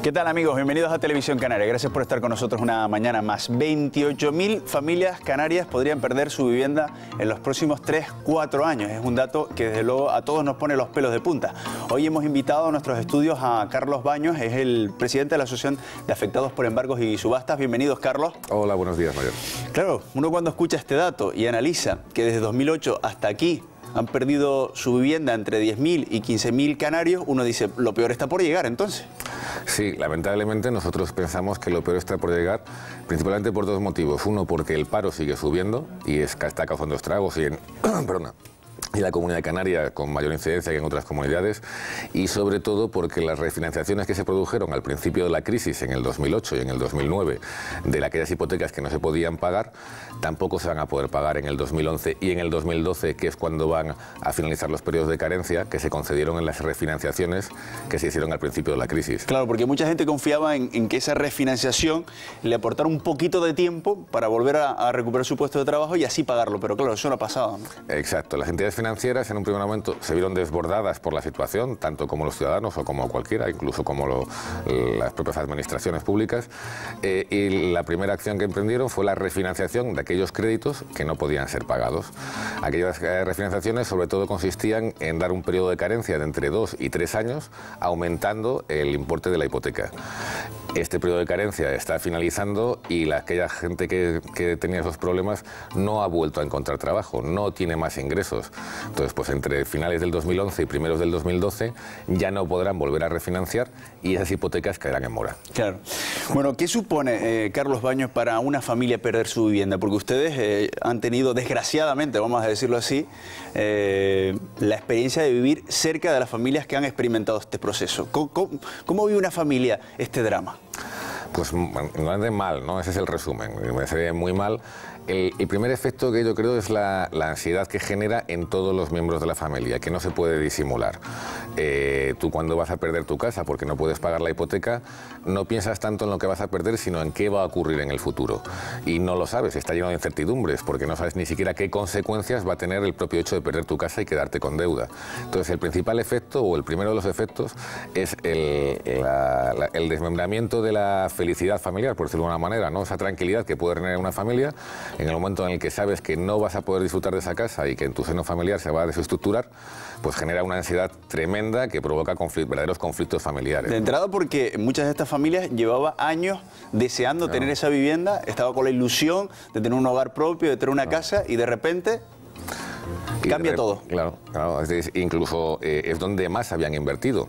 ¿Qué tal, amigos? Bienvenidos a Televisión Canaria. Gracias por estar con nosotros una mañana más. 28.000 familias canarias podrían perder su vivienda en los próximos 3-4 años. Es un dato que desde luego a todos nos pone los pelos de punta. Hoy hemos invitado a nuestros estudios a Carlos Baños, es el presidente de la Asociación de Afectados por Embargos y Subastas. Bienvenidos, Carlos. Hola, buenos días, Mayor. Claro, uno cuando escucha este dato y analiza que desde 2008 hasta aquí han perdido su vivienda entre 10.000 y 15.000 canarios, uno dice, lo peor está por llegar, entonces. Sí, lamentablemente nosotros pensamos que lo peor está por llegar, principalmente por dos motivos. Uno, porque el paro sigue subiendo y está causando estragos y la comunidad canaria con mayor incidencia que en otras comunidades, y sobre todo porque las refinanciaciones que se produjeron al principio de la crisis en el 2008 y en el 2009 de aquellas hipotecas que no se podían pagar, tampoco se van a poder pagar en el 2011 y en el 2012, que es cuando van a finalizar los periodos de carencia que se concedieron en las refinanciaciones que se hicieron al principio de la crisis. Claro, porque mucha gente confiaba en que esa refinanciación le aportara un poquito de tiempo para volver a recuperar su puesto de trabajo y así pagarlo, pero claro, eso no ha pasado, ¿no? Exacto, las entidades financieras en un primer momento se vieron desbordadas por la situación, tanto como los ciudadanos o como cualquiera, incluso como las propias administraciones públicas, y la primera acción que emprendieron fue la refinanciación de aquellos créditos que no podían ser pagados. Aquellas refinanciaciones sobre todo consistían en dar un periodo de carencia de entre 2 y 3 años, aumentando el importe de la hipoteca. Este periodo de carencia está finalizando y aquella gente que tenía esos problemas no ha vuelto a encontrar trabajo, no tiene más ingresos. Entonces, pues entre finales del 2011 y primeros del 2012 ya no podrán volver a refinanciar y esas hipotecas caerán en mora. Claro. Bueno, ¿qué supone, Carlos Baños, para una familia perder su vivienda? Porque ustedes han tenido, desgraciadamente, vamos a decirlo así, la experiencia de vivir cerca de las familias que han experimentado este proceso. ¿Cómo vive una familia este drama? Pues no es de mal, ¿no? Ese es el resumen. Me parece muy mal. El primer efecto que yo creo es la ansiedad que genera en todos los miembros de la familia, que no se puede disimular. Tú cuando vas a perder tu casa porque no puedes pagar la hipoteca, no piensas tanto en lo que vas a perder, sino en qué va a ocurrir en el futuro. Y no lo sabes, está lleno de incertidumbres, porque no sabes ni siquiera qué consecuencias va a tener el propio hecho de perder tu casa y quedarte con deuda. Entonces el principal efecto, o el primero de los efectos, es el desmembramiento de la felicidad familiar, por decirlo de alguna manera, ¿no? Esa tranquilidad que puede tener una familia en el momento en el que sabes que no vas a poder disfrutar de esa casa y que en tu seno familiar se va a desestructurar, pues genera una ansiedad tremenda que provoca verdaderos conflictos familiares. De entrada porque muchas de estas familias llevaban años deseando tener esa vivienda, estaba con la ilusión de tener un hogar propio, de tener una casa y de repente cambia todo. Claro, incluso es donde más habían invertido.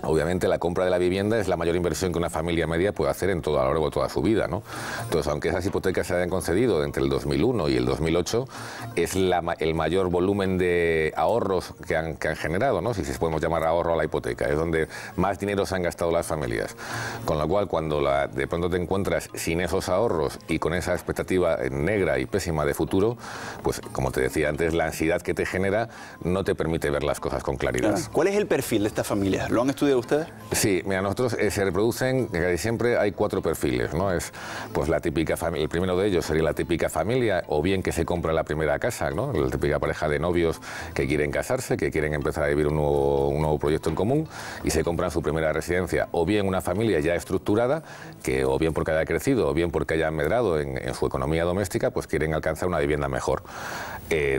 Obviamente la compra de la vivienda es la mayor inversión que una familia media puede hacer a lo largo de toda su vida, ¿no? Entonces, aunque esas hipotecas se hayan concedido entre el 2001 y el 2008, es el mayor volumen de ahorros que han generado, ¿no? Si se podemos llamar ahorro a la hipoteca, es donde más dinero se han gastado las familias. Con lo cual, cuando de pronto te encuentras sin esos ahorros y con esa expectativa negra y pésima de futuro, pues como te decía antes, la ansiedad que te genera no te permite ver las cosas con claridad. Claro. ¿Cuál es el perfil de estas familias? ¿Lo han estudiado de ustedes? Sí, mira, nosotros se reproducen, casi siempre hay 4 perfiles, ¿no? Es pues la típica familia, el primero de ellos sería la típica familia, o bien que se compra la primera casa, ¿no? La típica pareja de novios que quieren casarse, que quieren empezar a vivir un nuevo proyecto en común y se compran su primera residencia, o bien una familia ya estructurada, que o bien porque haya crecido, o bien porque haya medrado en su economía doméstica, pues quieren alcanzar una vivienda mejor.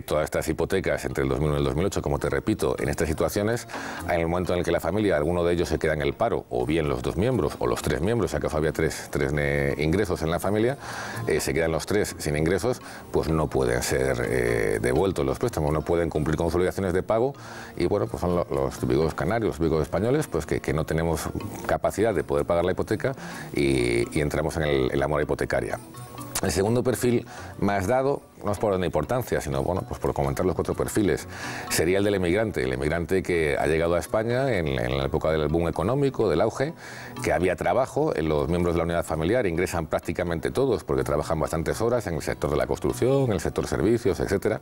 Todas estas hipotecas entre el 2001 y el 2008, como te repito, en estas situaciones, en el momento en el que la familia, alguno de ellos se queda en el paro, o bien los 2 miembros, o los 3 miembros, acaso había tres ingresos en la familia, se quedan los 3 sin ingresos, pues no pueden ser devueltos los préstamos, no pueden cumplir con sus obligaciones de pago, y bueno, pues son los típicos canarios, los típicos españoles, pues que no tenemos capacidad de poder pagar la hipoteca y entramos en la mora hipotecaria. El segundo perfil más dado, no es por una importancia, sino bueno, pues por comentar los 4 perfiles, sería el del emigrante que ha llegado a España en la época del boom económico, del auge, que había trabajo, los miembros de la unidad familiar ingresan prácticamente todos porque trabajan bastantes horas en el sector de la construcción, en el sector servicios, etc.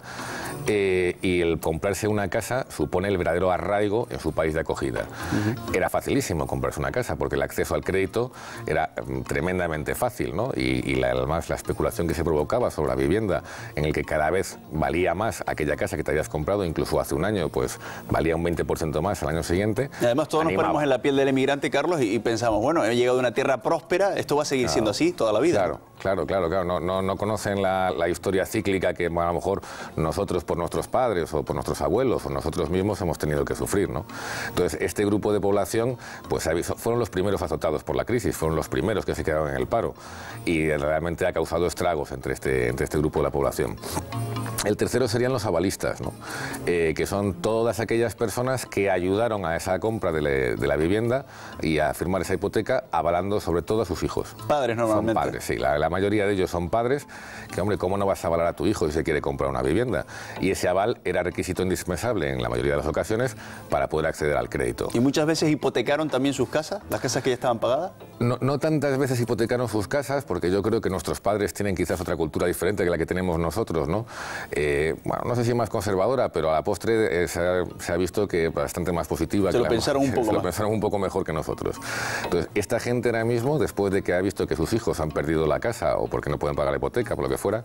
Y el comprarse una casa supone el verdadero arraigo en su país de acogida. Era facilísimo comprarse una casa porque el acceso al crédito era tremendamente fácil, ¿no? Y además la especulación que se provocaba sobre la vivienda en el que cada vez valía más aquella casa que te habías comprado, incluso hace un año, pues valía un 20% más al año siguiente. Y además todos nos ponemos en la piel del emigrante, Carlos, y pensamos, bueno, he llegado a una tierra próspera, esto va a seguir siendo así toda la vida. Claro. No conocen la historia cíclica que a lo mejor nosotros por nuestros padres o por nuestros abuelos o nosotros mismos hemos tenido que sufrir, ¿no? Entonces, este grupo de población pues fueron los primeros azotados por la crisis, fueron los primeros que se quedaron en el paro y realmente ha causado estragos entre este grupo de la población. El tercero serían los avalistas, ¿no? Que son todas aquellas personas que ayudaron a esa compra de la vivienda y a firmar esa hipoteca, avalando sobre todo a sus hijos. Padres normalmente. Son padres, sí. La mayoría de ellos son padres, que hombre, ¿cómo no vas a avalar a tu hijo si se quiere comprar una vivienda? Y ese aval era requisito indispensable en la mayoría de las ocasiones para poder acceder al crédito. ¿Y muchas veces hipotecaron también sus casas, las casas que ya estaban pagadas? No tantas veces hipotecaron sus casas, porque yo creo que nuestros padres tienen quizás otra cultura diferente que la que tenemos nosotros, ¿no? Bueno, no sé si más conservadora, pero a la postre se ha visto que bastante más positiva. Se lo pensaron un poco más. Se lo pensaron un poco mejor que nosotros. Entonces, esta gente ahora mismo, después de que ha visto que sus hijos han perdido la casa o porque no pueden pagar la hipoteca, por lo que fuera,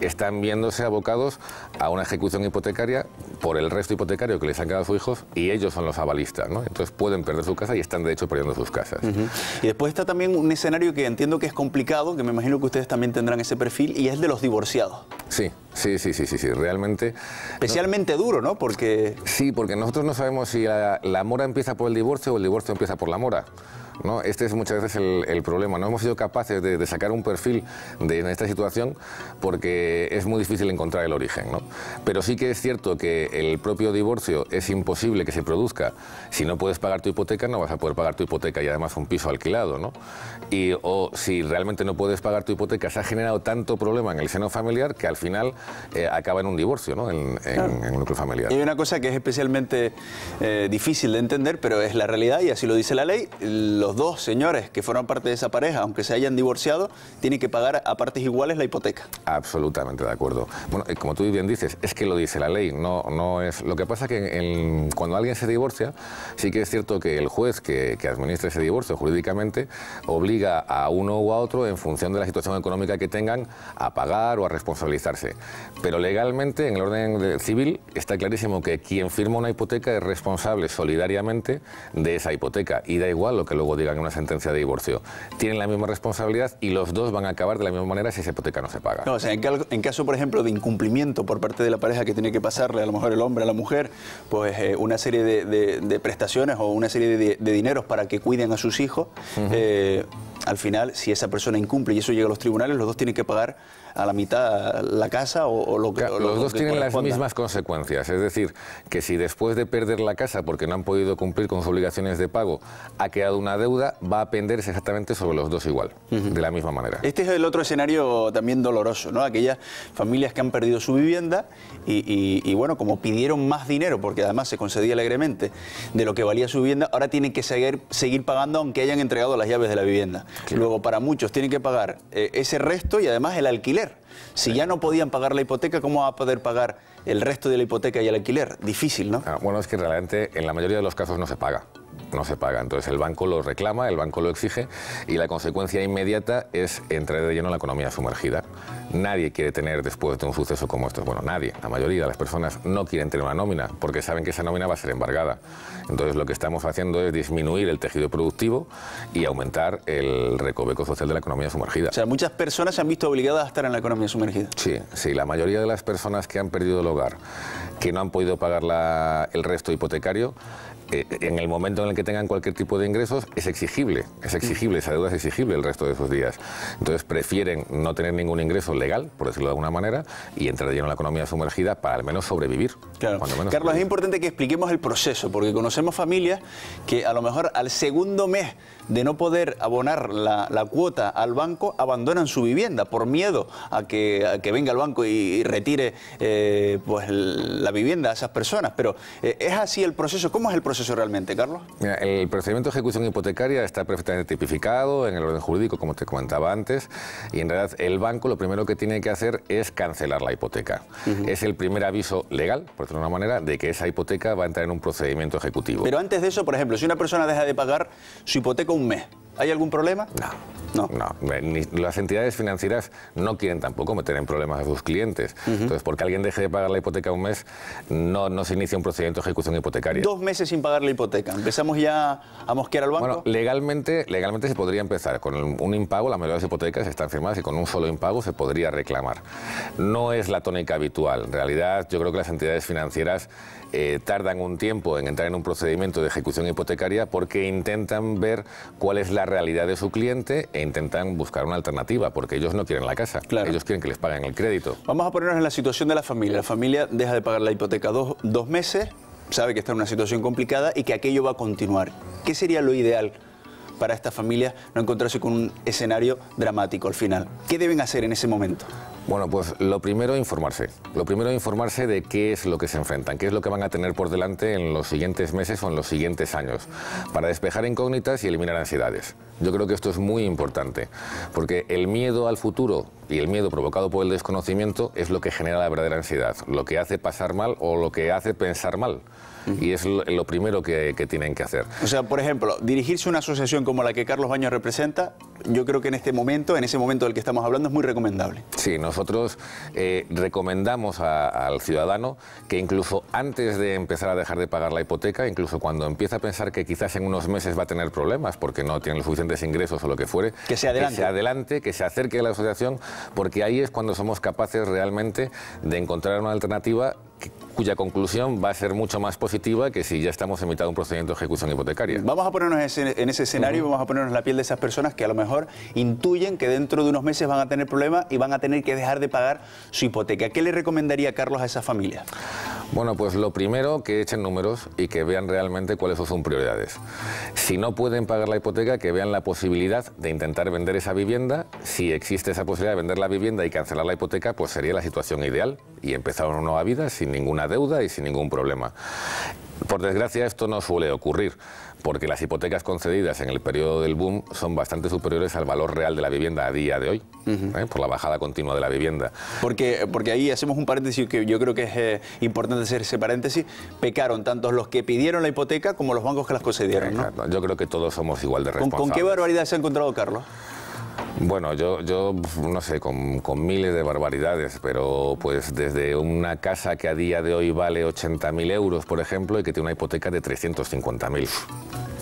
están viéndose abocados a una ejecución hipotecaria por el resto hipotecario que les han quedado a sus hijos y ellos son los avalistas, ¿no? Entonces pueden perder su casa y están de hecho perdiendo sus casas. Y después está también un escenario que entiendo que es complicado, que me imagino que ustedes también tendrán ese perfil, y es de los divorciados. Sí, realmente. Especialmente duro, ¿no? Porque... Sí, porque nosotros no sabemos si la mora empieza por el divorcio o el divorcio empieza por la mora, ¿no? Este es muchas veces el problema. No hemos sido capaces de sacar un perfil en esta situación porque es muy difícil encontrar el origen, ¿no? Pero sí que es cierto que el propio divorcio es imposible que se produzca. Si no puedes pagar tu hipoteca, no vas a poder pagar tu hipoteca y además un piso alquilado, ¿no? O si realmente no puedes pagar tu hipoteca, se ha generado tanto problema en el seno familiar que al final acaba en un divorcio, ¿no? En un núcleo familiar. Y hay una cosa que es especialmente difícil de entender, pero es la realidad y así lo dice la ley. Los dos señores que fueron parte de esa pareja, aunque se hayan divorciado, tienen que pagar a partes iguales la hipoteca. Absolutamente de acuerdo. Bueno, como tú bien dices, es que lo dice la ley, no es... Lo que pasa es que cuando alguien se divorcia, sí que es cierto que el juez que administra ese divorcio jurídicamente obliga a uno u a otro, en función de la situación económica que tengan, a pagar o a responsabilizarse. Pero legalmente, en el orden civil, está clarísimo que quien firma una hipoteca es responsable solidariamente de esa hipoteca. Y da igual lo que luego digan en una sentencia de divorcio. Tienen la misma responsabilidad y los dos van a acabar de la misma manera si esa hipoteca no se paga. No, o sea, en caso, por ejemplo, de incumplimiento por parte de la pareja que tiene que pasarle, a lo mejor el hombre a la mujer, pues una serie de prestaciones o una serie de dineros para que cuiden a sus hijos, al final, si esa persona incumple y eso llega a los tribunales, los dos tienen que pagar a la mitad la casa o lo que... Los dos tienen las mismas consecuencias, es decir, que si después de perder la casa porque no han podido cumplir con sus obligaciones de pago ha quedado una deuda, va a penderse exactamente sobre los dos igual, de la misma manera. Este es el otro escenario también doloroso, ¿no? Aquellas familias que han perdido su vivienda y bueno, como pidieron más dinero, porque además se concedía alegremente de lo que valía su vivienda, ahora tienen que seguir pagando aunque hayan entregado las llaves de la vivienda. Claro. Luego, para muchos tienen que pagar ese resto y además el alquiler. Si ya no podían pagar la hipoteca, ¿cómo va a poder pagar el resto de la hipoteca y el alquiler? Difícil, ¿no? Bueno, es que realmente en la mayoría de los casos no se paga. No se paga. Entonces el banco lo reclama, el banco lo exige y la consecuencia inmediata es entrar de lleno en la economía sumergida. Nadie quiere tener después de un suceso como esto, bueno, nadie, la mayoría de las personas no quieren tener una nómina porque saben que esa nómina va a ser embargada. Entonces lo que estamos haciendo es disminuir el tejido productivo y aumentar el recoveco social de la economía sumergida. O sea, muchas personas se han visto obligadas a estar en la economía sumergida. Sí, la mayoría de las personas que han perdido el hogar, que no han podido pagar el resto hipotecario, en el momento en el que tengan cualquier tipo de ingresos es exigible, esa deuda es exigible el resto de sus días. Entonces prefieren no tener ningún ingreso legal, por decirlo de alguna manera, y entrar de lleno en la economía sumergida para al menos sobrevivir. Claro. Carlos, es importante que expliquemos el proceso, porque conocemos familias que a lo mejor al segundo mes de no poder abonar la cuota al banco, abandonan su vivienda por miedo a que venga el banco y retire pues la vivienda a esas personas. Pero ¿es así el proceso? ¿Cómo es el proceso realmente, Carlos? Mira, el procedimiento de ejecución hipotecaria está perfectamente tipificado en el orden jurídico, como te comentaba antes, y en realidad el banco lo primero que tiene que hacer es cancelar la hipoteca. Es el primer aviso legal, por decirlo de una manera, de que esa hipoteca va a entrar en un procedimiento ejecutivo. Pero antes de eso, por ejemplo, si una persona deja de pagar su hipoteca un mes, ¿Hay algún problema? No. Las entidades financieras no quieren tampoco meter en problemas a sus clientes. Entonces, porque alguien deje de pagar la hipoteca un mes, no se inicia un procedimiento de ejecución hipotecaria. 2 meses sin pagar la hipoteca. ¿Empezamos ya a mosquear al banco? Bueno, legalmente se podría empezar con un impago. La mayoría de las hipotecas están firmadas y con un solo impago se podría reclamar. No es la tónica habitual. En realidad, yo creo que las entidades financieras tardan un tiempo en entrar en un procedimiento de ejecución hipotecaria porque intentan ver cuál es la realidad de su cliente e intentan buscar una alternativa, porque ellos no quieren la casa, claro. Ellos quieren que les paguen el crédito. Vamos a ponernos en la situación de la familia. La familia deja de pagar la hipoteca dos meses, sabe que está en una situación complicada y que aquello va a continuar. ¿Qué sería lo ideal para esta familia no encontrarse con un escenario dramático al final? ¿Qué deben hacer en ese momento? Bueno, pues lo primero, informarse. Lo primero, informarse de qué es lo que se enfrentan, qué es lo que van a tener por delante en los siguientes meses o en los siguientes años, para despejar incógnitas y eliminar ansiedades. Yo creo que esto es muy importante, porque el miedo al futuro y el miedo provocado por el desconocimiento es lo que genera la verdadera ansiedad, lo que hace pasar mal o lo que hace pensar mal. Y es lo primero que tienen que hacer. O sea, por ejemplo, dirigirse a una asociación como la que Carlos Baños representa, yo creo que en ese momento del que estamos hablando, es muy recomendable. Sí, nosotros recomendamos al ciudadano que incluso antes de empezar a dejar de pagar la hipoteca, incluso cuando empieza a pensar que quizás en unos meses va a tener problemas porque no tiene los suficientes ingresos o lo que fuere, que se adelante, que se acerque a la asociación, porque ahí es cuando somos capaces realmente de encontrar una alternativa cuya conclusión va a ser mucho más positiva que si ya estamos en mitad de un procedimiento de ejecución hipotecaria. Vamos a ponernos en ese escenario y vamos a ponernos en la piel de esas personas que a lo mejor intuyen que dentro de unos meses van a tener problemas y van a tener que dejar de pagar su hipoteca. ¿Qué le recomendaría Carlos a esa familia? Bueno, pues lo primero, que echen números y que vean realmente cuáles son prioridades. Si no pueden pagar la hipoteca, que vean la posibilidad de intentar vender esa vivienda. Si existe esa posibilidad de vender la vivienda y cancelar la hipoteca, pues sería la situación ideal y empezar una nueva vida sin ninguna deuda y sin ningún problema. Por desgracia, esto no suele ocurrir, porque las hipotecas concedidas en el periodo del boom son bastante superiores al valor real de la vivienda a día de hoy, por la bajada continua de la vivienda. Porque ahí hacemos un paréntesis que yo creo que es importante hacer ese paréntesis. Pecaron tanto los que pidieron la hipoteca como los bancos que las concedieron, ¿no? Yo creo que todos somos igual de responsables. ¿Con qué barbaridad se ha encontrado Carlos? Bueno, yo no sé, con miles de barbaridades, pero pues desde una casa que a día de hoy vale 80.000 euros, por ejemplo, y que tiene una hipoteca de 350.000.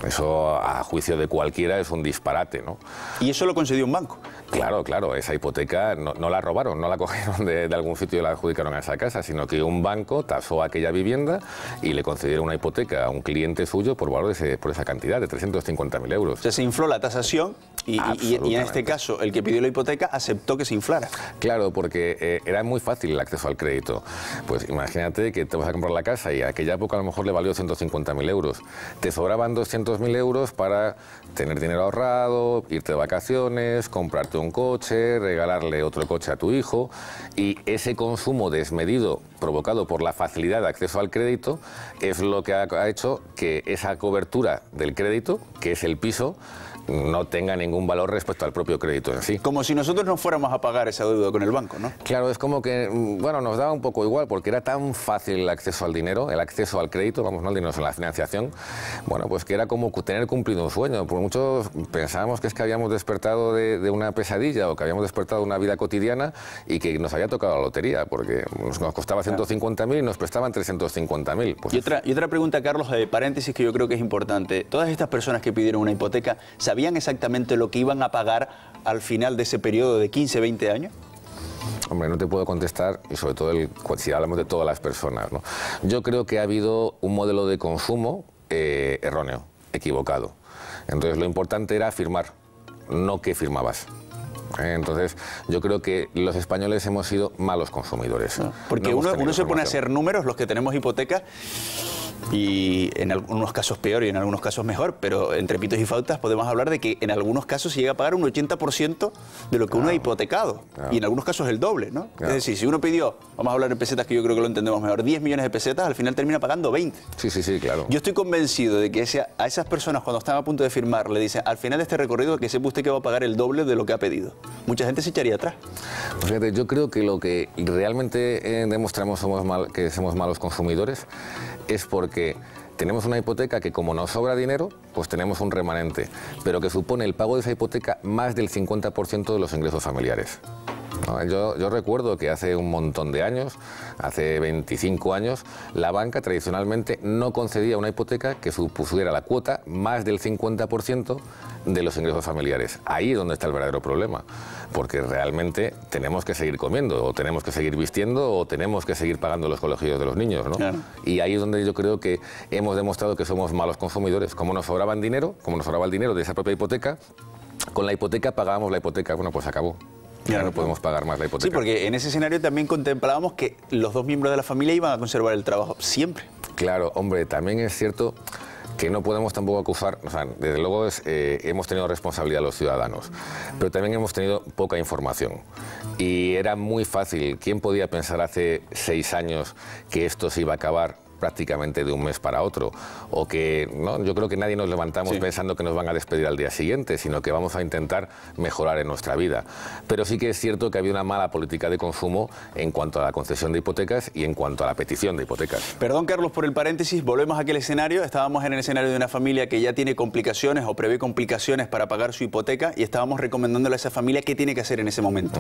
Eso, a juicio de cualquiera, es un disparate, ¿no? ¿Y eso lo concedió un banco? Claro, esa hipoteca no la robaron, no la cogieron de algún sitio y la adjudicaron a esa casa, sino que un banco tasó aquella vivienda y le concedieron una hipoteca a un cliente suyo por valor por esa cantidad de 350.000 euros. O sea, se infló la tasación y en este caso el que pidió la hipoteca aceptó que se inflara. Claro, porque era muy fácil el acceso al crédito. Pues imagínate que te vas a comprar la casa y a aquella época a lo mejor le valió 150.000 euros. Te sobraban 200.000 euros para tener dinero ahorrado, irte de vacaciones, comprarte un coche, regalarle otro coche a tu hijo, y ese consumo desmedido provocado por la facilidad de acceso al crédito es lo que ha hecho que esa cobertura del crédito, que es el piso, no tenga ningún valor respecto al propio crédito en sí. Como si nosotros no fuéramos a pagar esa deuda con el banco, ¿no? Claro, es como que, bueno, nos daba un poco igual, porque era tan fácil el acceso al dinero, el acceso al crédito, vamos, no al dinero, sino la financiación, bueno, pues que era como tener cumplido un sueño. Por muchos pensábamos que es que habíamos despertado de una pesadilla o que habíamos despertado de una vida cotidiana y que nos había tocado la lotería, porque nos costaba 150.000 y nos prestaban 350.000. Pues y otra pregunta, Carlos, de paréntesis, que yo creo que es importante. Todas estas personas que pidieron una hipoteca, ¿sabían exactamente lo que iban a pagar al final de ese periodo de 15, 20 años? Hombre, no te puedo contestar, y sobre todo si hablamos de todas las personas, ¿no? Yo creo que ha habido un modelo de consumo erróneo, equivocado. Entonces lo importante era firmar, no que firmabas. Entonces, yo creo que los españoles hemos sido malos consumidores. Porque uno se pone a hacer números, los que tenemos hipotecas, y en algunos casos peor y en algunos casos mejor, pero entre pitos y flautas podemos hablar de que en algunos casos se llega a pagar un 80% de lo que uno ha hipotecado, y en algunos casos el doble, ¿no? Es decir, si uno pidió, vamos a hablar en pesetas que yo creo que lo entendemos mejor, 10 millones de pesetas, al final termina pagando 20. Sí, claro. Yo estoy convencido de que a esas personas cuando están a punto de firmar le dicen, al final de este recorrido que sepa usted que va a pagar el doble de lo que ha pedido. Mucha gente se echaría atrás. Pues fíjate, yo creo que lo que realmente demostramos que somos malos consumidores es porque tenemos una hipoteca que, como nos sobra dinero, pues tenemos un remanente, pero que supone el pago de esa hipoteca más del 50% de los ingresos familiares. ¿No? Yo recuerdo que hace un montón de años, hace 25 años, la banca tradicionalmente no concedía una hipoteca que supusiera la cuota más del 50% de los ingresos familiares. Ahí es donde está el verdadero problema, porque realmente tenemos que seguir comiendo, o tenemos que seguir vistiendo, o tenemos que seguir pagando los colegios de los niños, ¿no? Claro. Y ahí es donde yo creo que hemos demostrado que somos malos consumidores. Como nos sobraba el dinero de esa propia hipoteca, con la hipoteca pagábamos la hipoteca, bueno, pues acabó. Ya no podemos pagar más la hipoteca. Sí, porque en ese escenario también contemplábamos que los dos miembros de la familia iban a conservar el trabajo siempre. Claro, hombre, también es cierto que no podemos tampoco acusar, o sea, desde luego hemos tenido responsabilidad los ciudadanos, pero también hemos tenido poca información. Y era muy fácil, ¿quién podía pensar hace 6 años que esto se iba a acabar prácticamente de un mes para otro? O que, ¿no? Yo creo que nadie nos levantamos pensando que nos van a despedir al día siguiente, sino que vamos a intentar mejorar en nuestra vida. Pero sí que es cierto que había una mala política de consumo en cuanto a la concesión de hipotecas y en cuanto a la petición de hipotecas. Perdón, Carlos, por el paréntesis, volvemos a aquel escenario. Estábamos en el escenario de una familia que ya tiene complicaciones o prevé complicaciones para pagar su hipoteca y estábamos recomendándole a esa familia qué tiene que hacer en ese momento.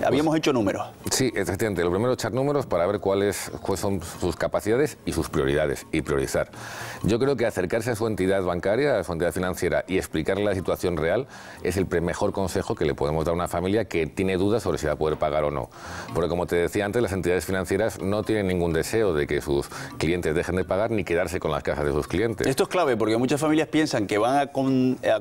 Habíamos hecho números. Sí, efectivamente. Lo primero, echar números para ver cuáles son sus capacidades y sus prioridades, y priorizar. Yo creo que acercarse a su entidad bancaria, a su entidad financiera, y explicarle la situación real es el mejor consejo que le podemos dar a una familia que tiene dudas sobre si va a poder pagar o no. Porque, como te decía antes, las entidades financieras no tienen ningún deseo de que sus clientes dejen de pagar ni quedarse con las casas de sus clientes. Esto es clave porque muchas familias piensan que van a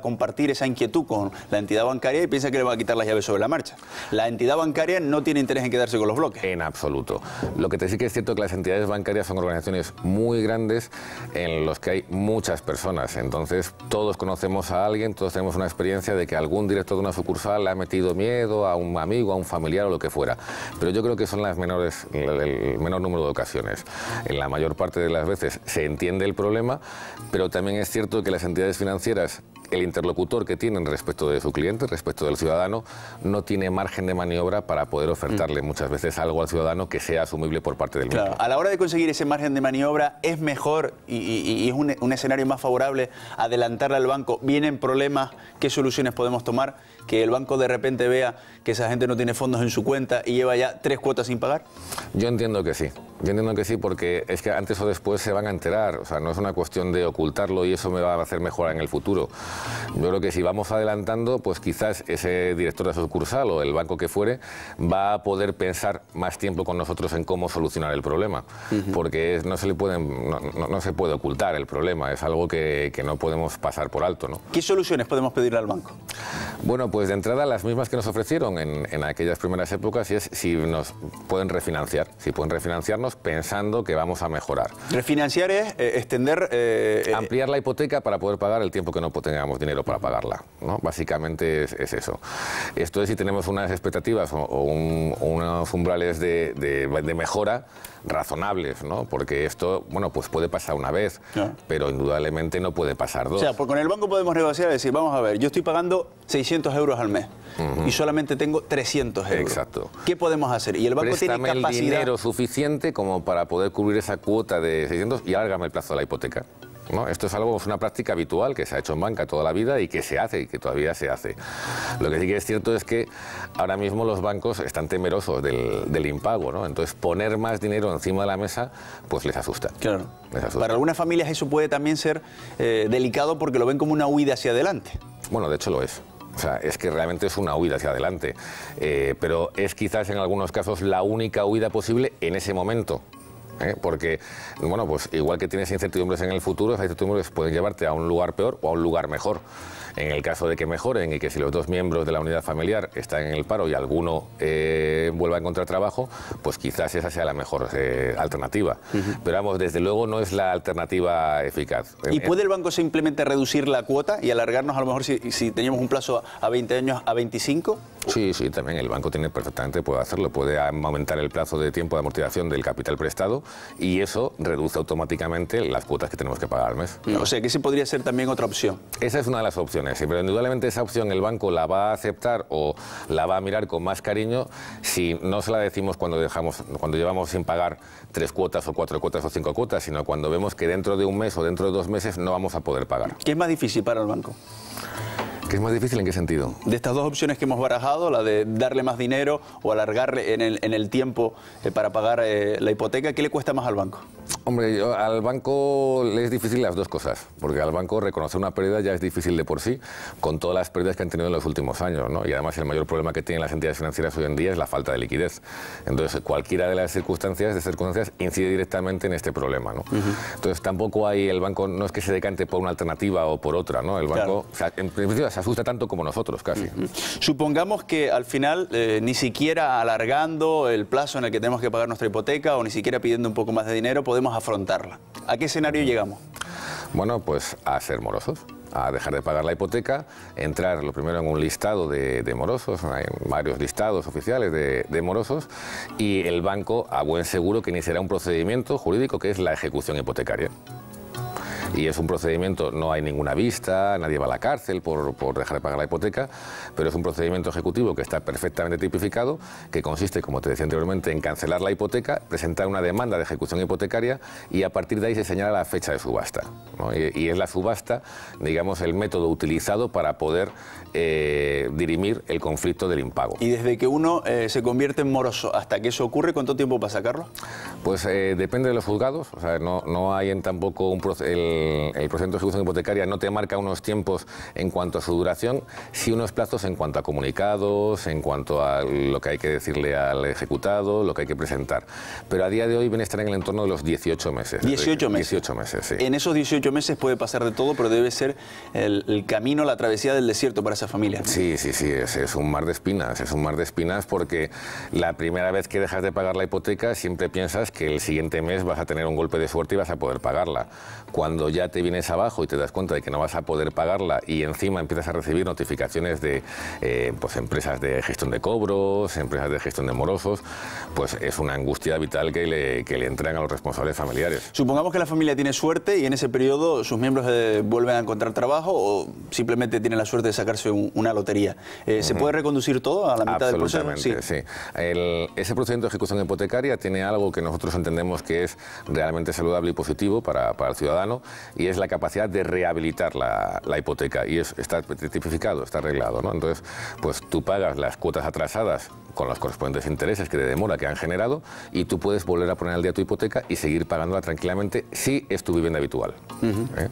compartir esa inquietud con la entidad bancaria y piensan que le van a quitar las llaves sobre la marcha. La entidad bancaria no tiene interés en quedarse con los bloques. En absoluto. Lo que sí que es cierto es que las entidades bancarias son organizaciones muy grandes en los que hay muchas personas. Entonces, todos conocemos a alguien, todos tenemos una experiencia de que algún director de una sucursal le ha metido miedo a un amigo, a un familiar o lo que fuera. Pero yo creo que son el menor número de ocasiones. En la mayor parte de las veces se entiende el problema, pero también es cierto que las entidades financieras, el interlocutor que tienen respecto de su cliente, respecto del ciudadano, no tiene margen de maniobra para poder ofertarle muchas veces algo al ciudadano que sea asumible por parte del mismo. Claro, a la hora de conseguir ese margen de maniobra es mejor y es un escenario más favorable adelantarle al banco. Vienen problemas, ¿qué soluciones podemos tomar? Que el banco de repente vea que esa gente no tiene fondos en su cuenta y lleva ya 3 cuotas sin pagar. Yo entiendo que sí. Yo entiendo que sí, porque es que antes o después se van a enterar. O sea, no es una cuestión de ocultarlo y eso me va a hacer mejorar en el futuro. Yo creo que si vamos adelantando, pues quizás ese director de sucursal o el banco que fuere va a poder pensar más tiempo con nosotros en cómo solucionar el problema. Porque no se puede ocultar el problema, es algo que no podemos pasar por alto, ¿no? ¿Qué soluciones podemos pedirle al banco? Bueno, pues de entrada las mismas que nos ofrecieron en aquellas primeras épocas, y es si nos pueden refinanciar, si pueden refinanciarnos pensando que vamos a mejorar. Refinanciar es extender... ampliar la hipoteca para poder pagar el tiempo que no tengamos dinero para pagarla, ¿no? Básicamente es eso. Esto es si tenemos unas expectativas o unos umbrales de mejora razonables, ¿no? Porque esto, bueno, pues puede pasar una vez, pero indudablemente no puede pasar 2. O sea, pues con el banco podemos negociar y decir, vamos a ver, yo estoy pagando 600 euros al mes y solamente tengo 300 euros. Exacto. ¿Qué podemos hacer? Y el banco Préstame tiene capacidad... el dinero suficiente como para poder cubrir esa cuota de 600 y alárgame el plazo de la hipoteca, ¿no? Esto es una práctica habitual que se ha hecho en banca toda la vida y que se hace y que todavía se hace. Lo que sí que es cierto es que ahora mismo los bancos están temerosos del impago, ¿no? Entonces poner más dinero encima de la mesa pues les asusta. Claro. Les asusta. Para algunas familias eso puede también ser delicado porque lo ven como una huida hacia adelante. Bueno, de hecho lo es. O sea, es que realmente es una huida hacia adelante. Pero es quizás en algunos casos la única huida posible en ese momento. Porque, bueno, pues igual que tienes incertidumbres en el futuro, esas incertidumbres pueden llevarte a un lugar peor o a un lugar mejor. En el caso de que mejoren y que si los 2 miembros de la unidad familiar están en el paro y alguno vuelva a encontrar trabajo, pues quizás esa sea la mejor alternativa. Pero vamos, desde luego no es la alternativa eficaz. ¿Y puede el banco simplemente reducir la cuota y alargarnos a lo mejor si teníamos un plazo a 20 años a 25? Sí, sí, también el banco puede hacerlo, puede aumentar el plazo de tiempo de amortización del capital prestado y eso reduce automáticamente las cuotas que tenemos que pagar al mes. O sea, que ese podría ser también otra opción. Esa es una de las opciones, pero indudablemente esa opción el banco la va a aceptar o la va a mirar con más cariño si no se la decimos cuando llevamos sin pagar 3 cuotas o 4 cuotas o 5 cuotas, sino cuando vemos que dentro de un mes o dentro de 2 meses no vamos a poder pagar. ¿Qué es más difícil para el banco? ¿Qué es más difícil en qué sentido? De estas dos opciones que hemos barajado, la de darle más dinero o alargarle en el tiempo para pagar la hipoteca, ¿qué le cuesta más al banco? Hombre, al banco le es difícil las dos cosas, porque al banco reconocer una pérdida ya es difícil de por sí, con todas las pérdidas que han tenido en los últimos años, ¿no? Y además el mayor problema que tienen las entidades financieras hoy en día es la falta de liquidez. Entonces, cualquiera de las circunstancias incide directamente en este problema, ¿no? Entonces, tampoco hay, el banco no es que se decante por una alternativa o por otra, ¿no? El banco, o sea, en principio, se asusta tanto como nosotros, casi. Supongamos que al final, ni siquiera alargando el plazo en el que tenemos que pagar nuestra hipoteca o ni siquiera pidiendo un poco más de dinero, podemos afrontarla. ¿A qué escenario llegamos? Bueno, pues a ser morosos, a dejar de pagar la hipoteca, entrar lo primero en un listado de morosos, hay varios listados oficiales de morosos, y el banco, a buen seguro, que iniciará un procedimiento jurídico que es la ejecución hipotecaria. Y es un procedimiento, no hay ninguna vista, nadie va a la cárcel por dejar de pagar la hipoteca, pero es un procedimiento ejecutivo que está perfectamente tipificado, que consiste, como te decía anteriormente, en cancelar la hipoteca, presentar una demanda de ejecución hipotecaria y a partir de ahí se señala la fecha de subasta, ¿no? Y es la subasta, digamos, el método utilizado para poder dirimir el conflicto del impago. ¿Y desde que uno se convierte en moroso hasta que eso ocurre, cuánto tiempo para sacarlo? Pues depende de los juzgados, o sea, no hay tampoco el procedimiento de ejecución hipotecaria no te marca unos tiempos en cuanto a su duración, sí unos plazos en cuanto a comunicados, en cuanto a lo que hay que decirle al ejecutado, lo que hay que presentar. Pero a día de hoy viene a estar en el entorno de los 18 meses. 18 meses. 18 meses, sí. En esos 18 meses puede pasar de todo, pero debe ser el camino, la travesía del desierto para esa familia, ¿no? Sí, es un mar de espinas, porque la primera vez que dejas de pagar la hipoteca siempre piensas que el siguiente mes vas a tener un golpe de suerte y vas a poder pagarla. Cuando ya te vienes abajo y te das cuenta de que no vas a poder pagarla y encima empiezas a recibir notificaciones de pues empresas de gestión de cobros, empresas de gestión de morosos, pues es una angustia vital que le entran a los responsables familiares. Supongamos que la familia tiene suerte y en ese periodo sus miembros vuelven a encontrar trabajo o simplemente tienen la suerte de sacarse una lotería. ¿Se puede reconducir todo a la mitad del proceso? Absolutamente, sí. Ese procedimiento de ejecución hipotecaria tiene algo que nosotros entendemos que es realmente saludable y positivo para el ciudadano, y es la capacidad de rehabilitar la hipoteca, y está tipificado, está arreglado, ¿no? Entonces, pues tú pagas las cuotas atrasadas con los correspondientes intereses que de demora que han generado y tú puedes volver a poner al día tu hipoteca y seguir pagándola tranquilamente si es tu vivienda habitual.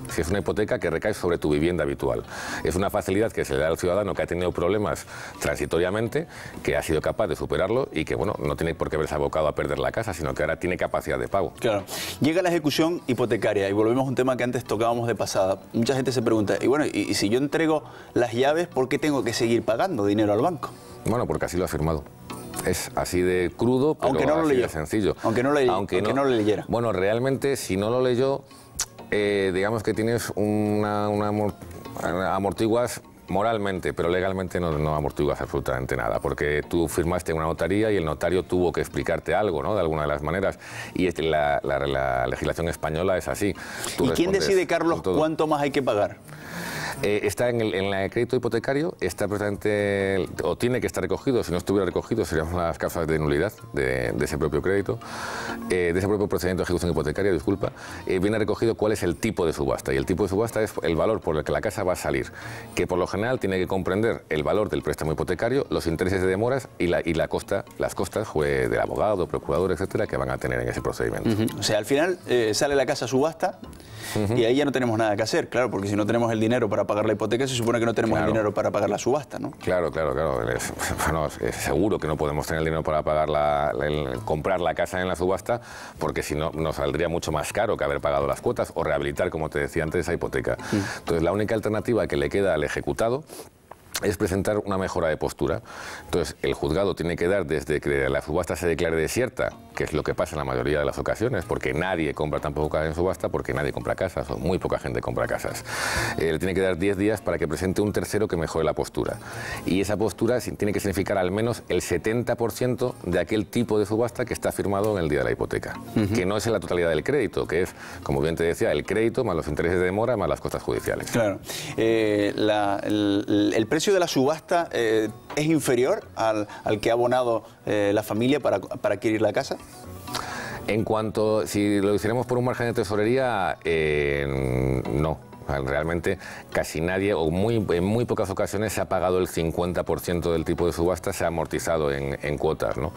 Si es una hipoteca que recae sobre tu vivienda habitual. Es una facilidad que se le da al ciudadano que ha tenido problemas transitoriamente, que ha sido capaz de superarlo y que, bueno, no tiene por qué haberse abocado a perder la casa, sino que ahora tiene capacidad de pago. Claro. Llega la ejecución hipotecaria y volvemos a un tema que antes tocábamos de pasada. Mucha gente se pregunta, y bueno, y si yo entrego las llaves, ¿por qué tengo que seguir pagando dinero al banco? Bueno, porque así lo ha firmado. Es así de crudo, pero aunque no lo así leyó. De sencillo. Aunque no lo leyera. Bueno, realmente, si no lo leyó, digamos que tienes amortiguas moralmente, pero legalmente no amortiguas absolutamente nada, porque tú firmaste una notaría y el notario tuvo que explicarte algo, ¿no? De alguna de las maneras, y la legislación española es así. ¿Y quién decide, Carlos, cuánto más hay que pagar? Está en el crédito hipotecario, está presente, o tiene que estar recogido, si no estuviera recogido serían las causas de nulidad de ese propio crédito, de ese propio procedimiento de ejecución hipotecaria, disculpa, viene recogido cuál es el tipo de subasta, y el tipo de subasta es el valor por el que la casa va a salir, que por lo general tiene que comprender el valor del préstamo hipotecario, los intereses de demoras y las costas del abogado, procurador, etcétera, que van a tener en ese procedimiento. O sea, al final sale la casa a subasta y ahí ya no tenemos nada que hacer, claro, porque si no tenemos el dinero para pagar la hipoteca, se supone que no tenemos el dinero para pagar la subasta, ¿no? Claro. Es seguro que no podemos tener el dinero para pagar comprar la casa en la subasta, porque si no nos saldría mucho más caro que haber pagado las cuotas o rehabilitar, como te decía antes, esa hipoteca. Entonces, la única alternativa que le queda al ejecutado es presentar una mejora de postura. Entonces, el juzgado tiene que dar, desde que la subasta se declare desierta, que es lo que pasa en la mayoría de las ocasiones, porque nadie compra tampoco casa en subasta, porque nadie compra casas, o muy poca gente compra casas. Le tiene que dar 10 días para que presente un tercero que mejore la postura. Y esa postura tiene que significar al menos el 70% de aquel tipo de subasta que está firmado en el día de la hipoteca, que no es en la totalidad del crédito, que es, como bien te decía, el crédito más los intereses de demora más las costas judiciales. Claro. El precio de la subasta es inferior al que ha abonado la familia para adquirir la casa. En cuanto, si lo hiciéramos por un margen de tesorería, no. Realmente casi nadie, o en muy pocas ocasiones, se ha pagado el 50% del tipo de subasta, se ha amortizado en cuotas, ¿no?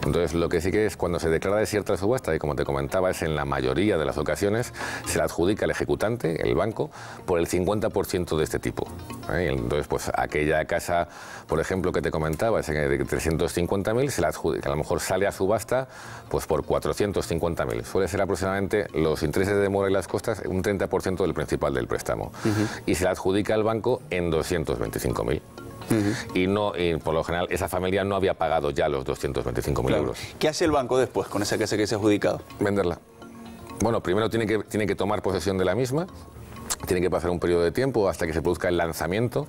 Entonces, lo que sí que es, cuando se declara desierta la subasta, y como te comentaba, es en la mayoría de las ocasiones, se la adjudica el ejecutante, el banco, por el 50% de este tipo. Entonces, pues aquella casa, por ejemplo, que te comentaba, de 350.000, se la adjudica, a lo mejor sale a subasta pues por 450.000. Suele ser aproximadamente los intereses de demora y las costas un 30% del principal del préstamo. Y se la adjudica al banco en 225.000. Y por lo general esa familia no había pagado ya los 225.000 euros. ¿Qué hace el banco después con esa casa que se ha adjudicado? Venderla. Bueno, primero tiene que tomar posesión de la misma. Tiene que pasar un periodo de tiempo hasta que se produzca el lanzamiento,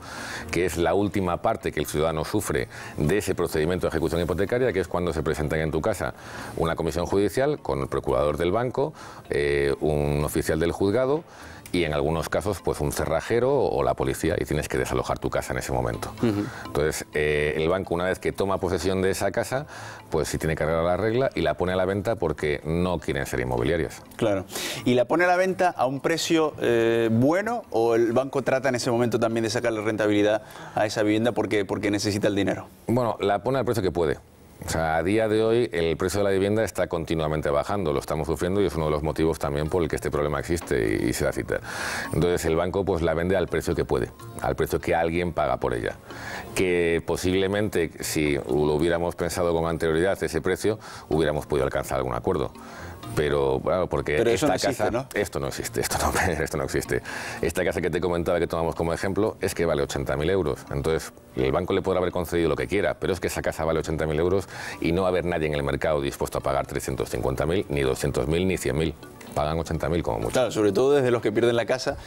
que es la última parte que el ciudadano sufre de ese procedimiento de ejecución hipotecaria, que es cuando se presenta en tu casa una comisión judicial con el procurador del banco, un oficial del juzgado y en algunos casos pues un cerrajero o la policía, y tienes que desalojar tu casa en ese momento. Entonces el banco, una vez que toma posesión de esa casa, pues sí tiene que arreglar la regla y la pone a la venta porque no quieren ser inmobiliarias. Claro. ¿Y la pone a la venta a un precio bueno, o el banco trata en ese momento también de sacarle rentabilidad a esa vivienda porque necesita el dinero? Bueno, la pone al precio que puede. O sea, a día de hoy el precio de la vivienda está continuamente bajando, lo estamos sufriendo, y es uno de los motivos también por el que este problema existe y se da cita. Entonces el banco pues la vende al precio que puede, al precio que alguien paga por ella. Que posiblemente, si lo hubiéramos pensado con anterioridad ese precio, hubiéramos podido alcanzar algún acuerdo. Pero claro, porque eso no existe, ¿no? Esto no existe. Esta casa que te comentaba, que tomamos como ejemplo, es que vale 80.000 euros. Entonces, el banco le podrá haber concedido lo que quiera, pero es que esa casa vale 80.000 euros y no va a haber nadie en el mercado dispuesto a pagar 350.000, ni 200.000, ni 100.000. Pagan 80.000 como mucho. Claro, sobre todo desde los que pierden la casa,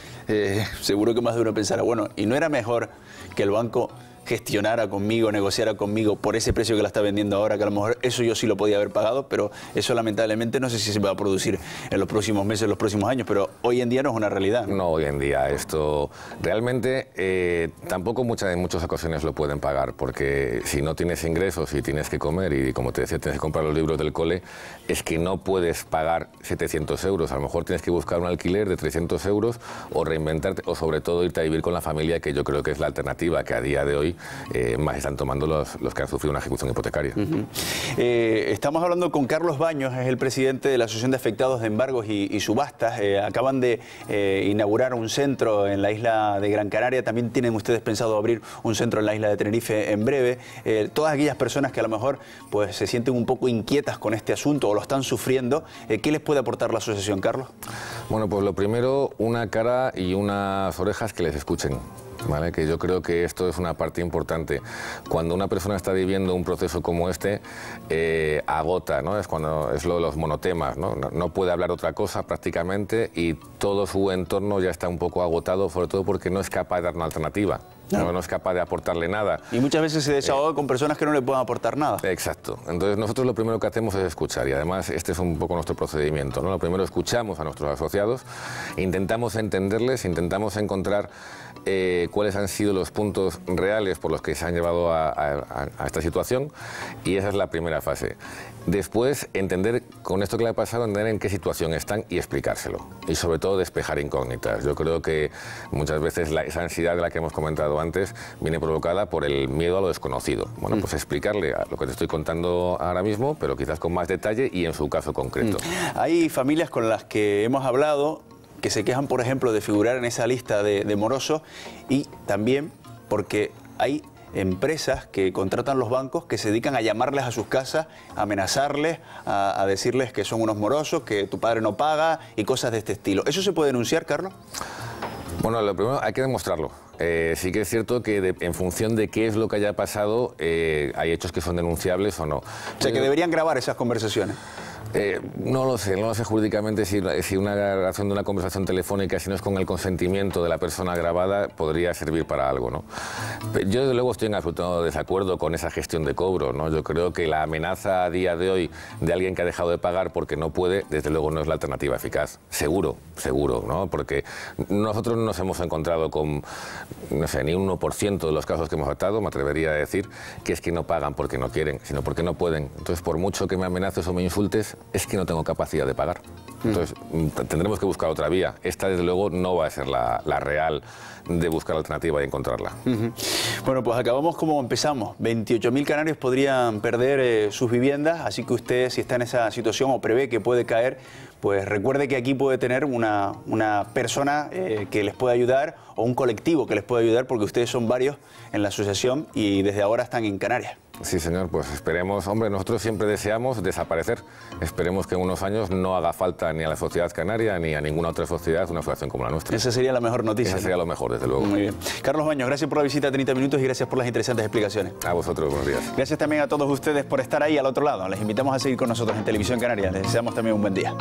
seguro que más de uno pensará, bueno, ¿y no era mejor que el banco gestionara conmigo, negociara conmigo por ese precio que la está vendiendo ahora, que a lo mejor eso yo sí lo podía haber pagado, pero eso lamentablemente no sé si se va a producir en los próximos meses, en los próximos años, pero hoy en día no es una realidad? No, hoy en día esto realmente tampoco en muchas ocasiones lo pueden pagar, porque si no tienes ingresos y tienes que comer y, como te decía, tienes que comprar los libros del cole, es que no puedes pagar 700 euros, a lo mejor tienes que buscar un alquiler de 300 euros o reinventarte, o sobre todo irte a vivir con la familia, que yo creo que es la alternativa que a día de hoy más están tomando los que han sufrido una ejecución hipotecaria. Estamos hablando con Carlos Baños, es el presidente de la Asociación de Afectados de Embargos y Subastas. Acaban de inaugurar un centro en la isla de Gran Canaria, también tienen ustedes pensado abrir un centro en la isla de Tenerife en breve. Todas aquellas personas que a lo mejor pues, se sienten un poco inquietas con este asunto o lo están sufriendo, ¿qué les puede aportar la asociación, Carlos? Bueno, pues lo primero, una cara y unas orejas que les escuchen. ¿Vale? Que yo creo que esto es una parte importante. Cuando una persona está viviendo un proceso como este, agota, ¿no? Es cuando es lo de los monotemas, ¿no? No puede hablar otra cosa prácticamente y todo su entorno ya está un poco agotado, sobre todo porque no es capaz de dar una alternativa. No es capaz de aportarle nada. Y muchas veces se desahoga con personas que no le pueden aportar nada. Exacto. Entonces nosotros lo primero que hacemos es escuchar, y además este es un poco nuestro procedimiento, ¿no? Lo primero, escuchamos a nuestros asociados, intentamos entenderles, intentamos encontrar cuáles han sido los puntos reales por los que se han llevado a esta situación, y esa es la primera fase. Después, entender con esto que le ha pasado, entender en qué situación están y explicárselo. Y sobre todo despejar incógnitas. Yo creo que muchas veces esa ansiedad de la que hemos comentado antes viene provocada por el miedo a lo desconocido. Bueno, pues explicarle lo que te estoy contando ahora mismo, pero quizás con más detalle y en su caso concreto. Hay familias con las que hemos hablado que se quejan, por ejemplo, de figurar en esa lista de morosos, y también porque hay empresas que contratan los bancos que se dedican a llamarles a sus casas, a amenazarles, a decirles que son unos morosos, que tu padre no paga y cosas de este estilo. ¿Eso se puede denunciar, Carlos? Bueno, lo primero hay que demostrarlo. Sí que es cierto que en función de qué es lo que haya pasado, hay hechos que son denunciables o no. O sea, que deberían grabar esas conversaciones. No lo sé jurídicamente si una grabación de una conversación telefónica, si no es con el consentimiento de la persona grabada, podría servir para algo, ¿no? Yo desde luego estoy en absoluto desacuerdo con esa gestión de cobro, ¿no? Yo creo que la amenaza a día de hoy de alguien que ha dejado de pagar porque no puede, desde luego no es la alternativa eficaz. Seguro, ¿no? Porque nosotros no nos hemos encontrado con, no sé, ni un 1% de los casos que hemos tratado, me atrevería a decir, que es que no pagan porque no quieren, sino porque no pueden. Entonces, por mucho que me amenaces o me insultes, es que no tengo capacidad de pagar. Entonces, tendremos que buscar otra vía. Esta, desde luego, no va a ser la real de buscar la alternativa y encontrarla. Bueno, pues acabamos como empezamos. 28.000 canarios podrían perder sus viviendas, así que usted, si está en esa situación o prevé que puede caer, pues recuerde que aquí puede tener una persona que les puede ayudar o un colectivo que les puede ayudar, porque ustedes son varios en la asociación y desde ahora están en Canarias. Sí, señor, pues esperemos, hombre, nosotros siempre deseamos desaparecer. Esperemos que en unos años no haga falta ni a la sociedad canaria ni a ninguna otra sociedad una asociación como la nuestra. Esa sería la mejor noticia. Esa sería lo mejor, desde luego. Muy bien. Carlos Baños, gracias por la visita a 30 minutos y gracias por las interesantes explicaciones. A vosotros, buenos días. Gracias también a todos ustedes por estar ahí al otro lado. Les invitamos a seguir con nosotros en Televisión Canaria. Les deseamos también un buen día.